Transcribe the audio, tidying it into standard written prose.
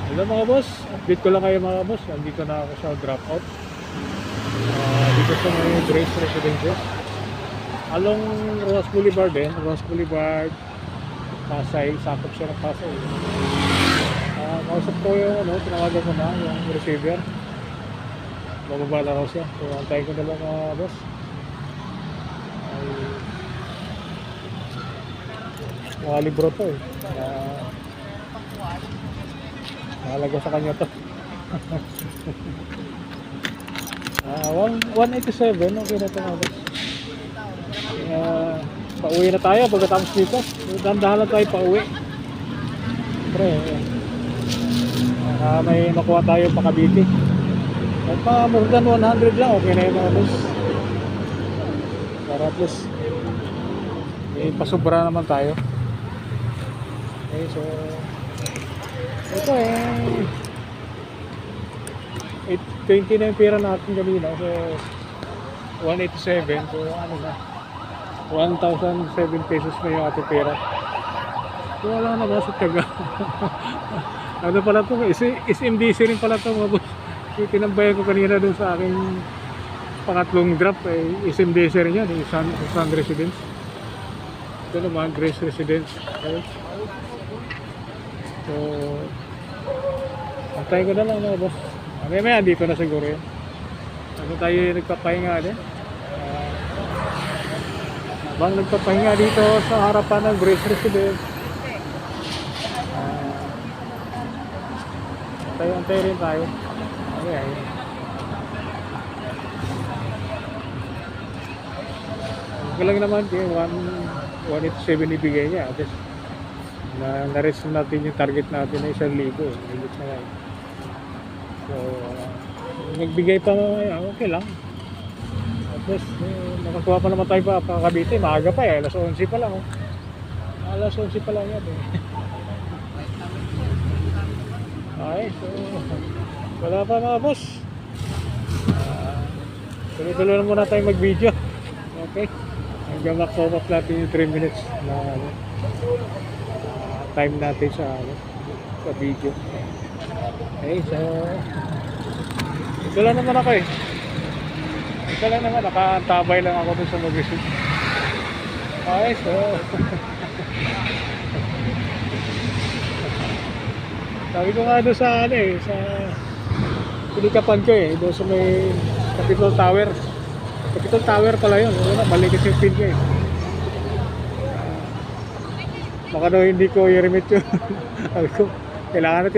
Hello mga boss, update ko lang kayo mga boss. Nandito na ako sa drop out. Dito sa may Grace Residences. Along Rojas Boulevard din. Rojas Boulevard, Pasay. Sakop siya ng Pasay. Kausap ko yung tinawagan ko na yung receiver. Bababa na raw siya. So antayin ko na lang mga boss. Mga libro to eh. Mahalaga sa kanya to. 187, okay na ito mga boss. Pauwi na tayo pagkatapos dito. Dandahan lang tayo pauwi. Pre, may makuha tayo pa Cavite. At pa more than 100 lang, okay na yung mga boss. Para at least may pasubra naman tayo. Okay, so ito 820 na yung pera natin kanina. So 187, so ano na 1,007 pesos na yung ating pera. So wala naman sa tiyaga. Ano pala ito? SMDC rin pala ito mga boss. Tinambayan ko kanina dun sa aking pangatlong drop. SMDC rin yan, Sun Residence. Ito naman, Grace Residence. Okay. So antayin ko na lang mga boss. May dito na siguro yun. Ano tayo nagpapahinga din. Bang nagpapahinga dito sa harapan ng Grace Residence. Antay rin tayo. Okay. Okay lang naman yung 187 ibigay niya. Just na-reach natin yung target natin na 1,000. Nagit na yan. So nagbigay pa okay lang. At least nakakuha pa naman tayo pa Cavite. Maaga pa alas 11 pa lang. Alas 11 pa lang yan Okay, so wala pa mga boss. Tuloy-tuloy na muna tayo mag-video. Okay, hanggang makuha natin yung 3 minutes na time natin sa video. Okay, so ito lang naman ako ito lang naman, nakatabay lang ako dun sa mag-receive. Okay, so sabi ko nga doon sa sa pinikapan ko doon sa may Capitol Tower pala yun. Mali kasi yung pin ko baka daw hindi ko i-remit yun. Sabi ko, kailangan natin